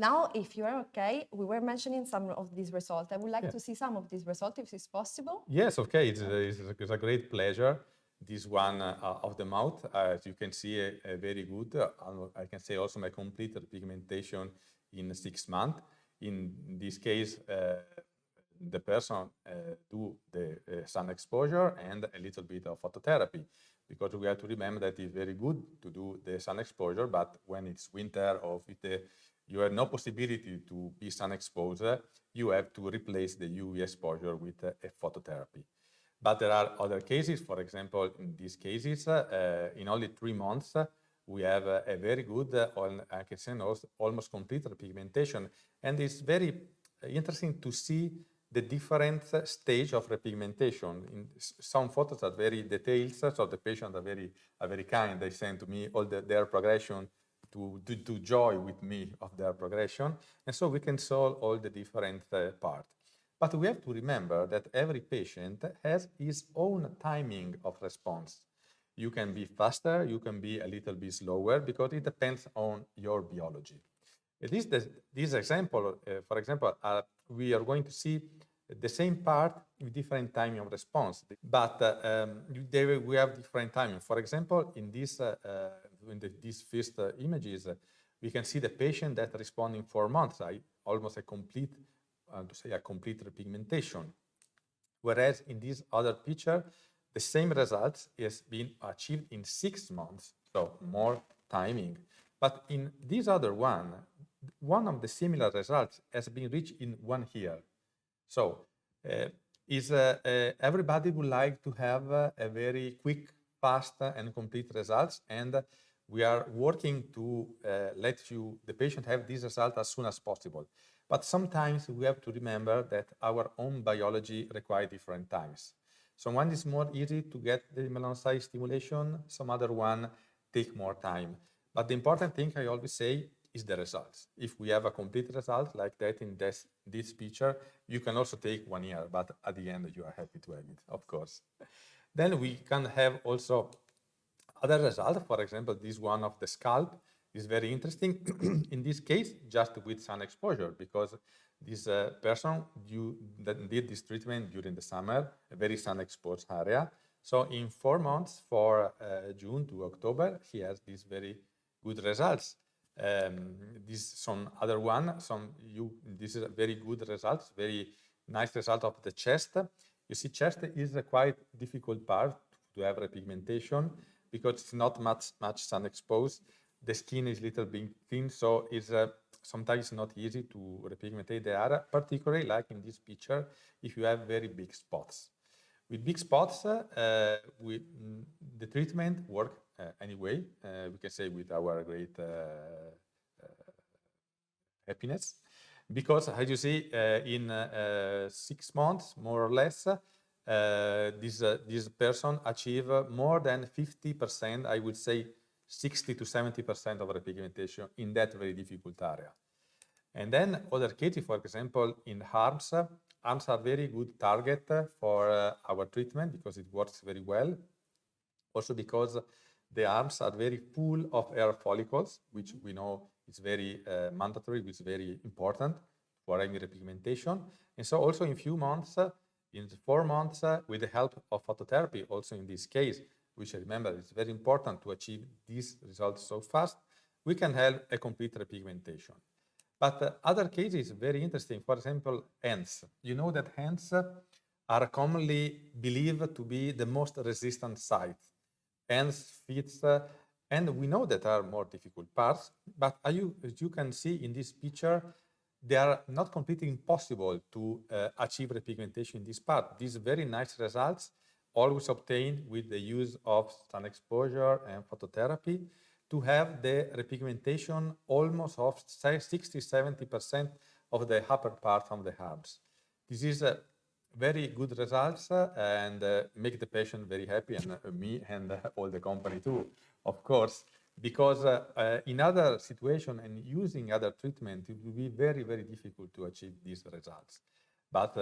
Now, if you are okay, we were mentioning some of these results. I would like to see some of these results, if it's possible. Yes, okay, it's a great pleasure. This one of the mouth, as you can see, a very good, I can say also my complete repigmentation in 6 months. In this case, the person do the sun exposure and a little bit of phototherapy, because we have to remember that it's very good to do the sun exposure, but when it's winter or if you have no possibility to be sun exposed, you have to replace the UV exposure with a phototherapy. But there are other cases. For example, in these cases, in only 3 months, we have a very good, I can say almost complete repigmentation. And it's very interesting to see the different stage of repigmentation. In some photos are very detailed, so the patients are very kind. They send to me all their progression to joy with me of their progression. And so we can solve all the different parts. But we have to remember that every patient has his own timing of response. You can be faster, you can be a little bit slower, because it depends on your biology. This example, for example, we are going to see the same part with different timing of response, but we have different timing. For example, in these first images, we can see the patient that respond in 4 months, almost a complete, a complete repigmentation. Whereas in this other picture, the same results is being achieved in 6 months, so more timing. But in this other one of the similar results has been reached in 1 year. So everybody would like to have a very quick, fast, and complete results, and we are working to let the patient have this result as soon as possible. But sometimes we have to remember that our own biology requires different times. So one is more easy to get the melanocyte stimulation, some other one take more time. But the important thing I always say is the results. If we have a complete result like that in this picture, you can also take 1 year, but at the end you are happy to have it, of course. Then we can have also other results. For example, this one of the scalp is very interesting. In this case, just with sun exposure, because this person did this treatment during the summer, a very sun-exposed area. So in 4 months, for June to October, he has these very good results. This some other one, this is a very good results, very nice result of the chest. You see, chest is a quite difficult part to have repigmentation because it's not much sun exposed. The skin is a little bit thin, so it's sometimes not easy to repigmentate the area, particularly like in this picture, if you have very big spots. With big spots, the treatment works anyway, we can say with our great happiness, because as you see, in 6 months, more or less, this person achieve more than 50%, I would say 60 to 70% of repigmentation in that very difficult area. And then other cases, for example, in arms are very good target for our treatment because it works very well. Also because the arms are very full of hair follicles, which we know is very mandatory, which is very important for any repigmentation. And so also in few months, in 4 months, with the help of phototherapy, also in this case, which I remember is very important to achieve these results so fast, we can have a complete repigmentation. But other cases, very interesting. For example, hands. You know that hands are commonly believed to be the most resistant site. Hands, feet, and we know that are more difficult parts, but as you can see in this picture, they are not completely impossible to achieve repigmentation in this part. These very nice results always obtained with the use of sun exposure and phototherapy to have the repigmentation almost of 60-70% of the upper part of the arms. This is a very good results and make the patient very happy, and me and all the company too, of course, because in other situation and using other treatment, it will be very, very difficult to achieve these results. But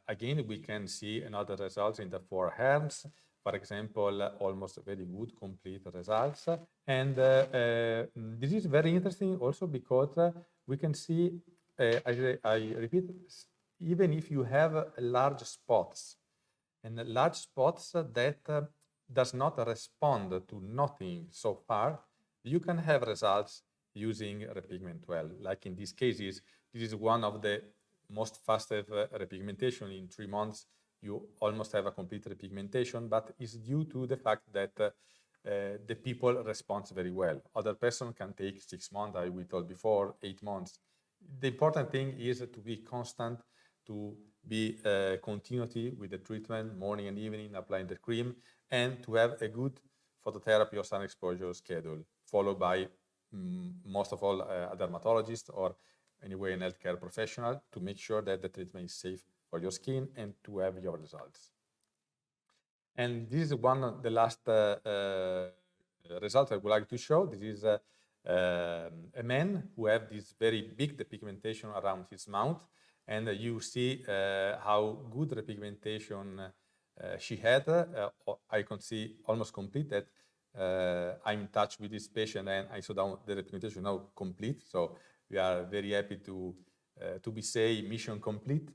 again, we can see another results in the 4 arms, for example, almost very good complete results. And this is very interesting also because we can see, I repeat, even if you have large spots, and large spots that does not respond to nothing so far, you can have results using Repigment 12. Like in these cases, this is one of the most fastest repigmentation. In 3 months, you almost have a complete repigmentation, but it's due to the fact that the people respond very well. Other person can take 6 months, as we told before, 8 months. The important thing is to be constant, to be continuity with the treatment, morning and evening, applying the cream, and to have a good phototherapy or sun exposure schedule, followed by most of all a dermatologist or anyway an healthcare professional to make sure that the treatment is safe for your skin and to have your results. And this is one of the last results I would like to show. This is a man who have this very big depigmentation around his mouth, and you see how good repigmentation she had. I can see almost complete that. I'm in touch with this patient and I saw down the repigmentation now complete. So we are very happy to be say mission complete.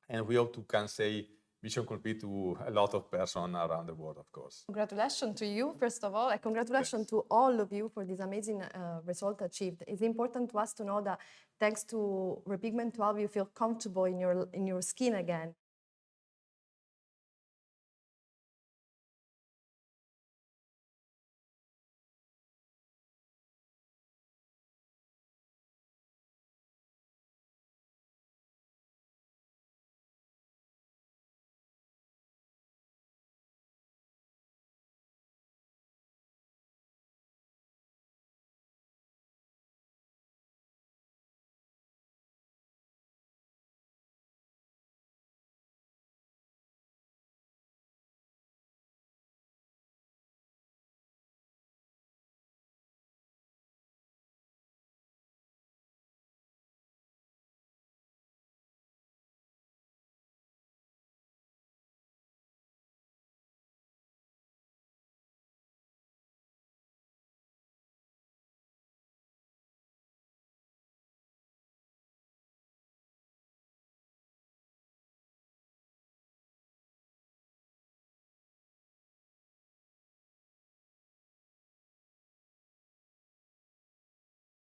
And we hope to can say mission complete to a lot of persons around the world, of course. Congratulations to you, first of all, and congratulations to all of you for this amazing result achieved. It's important to us to know that thanks to Repigment 12, you feel comfortable in your skin again.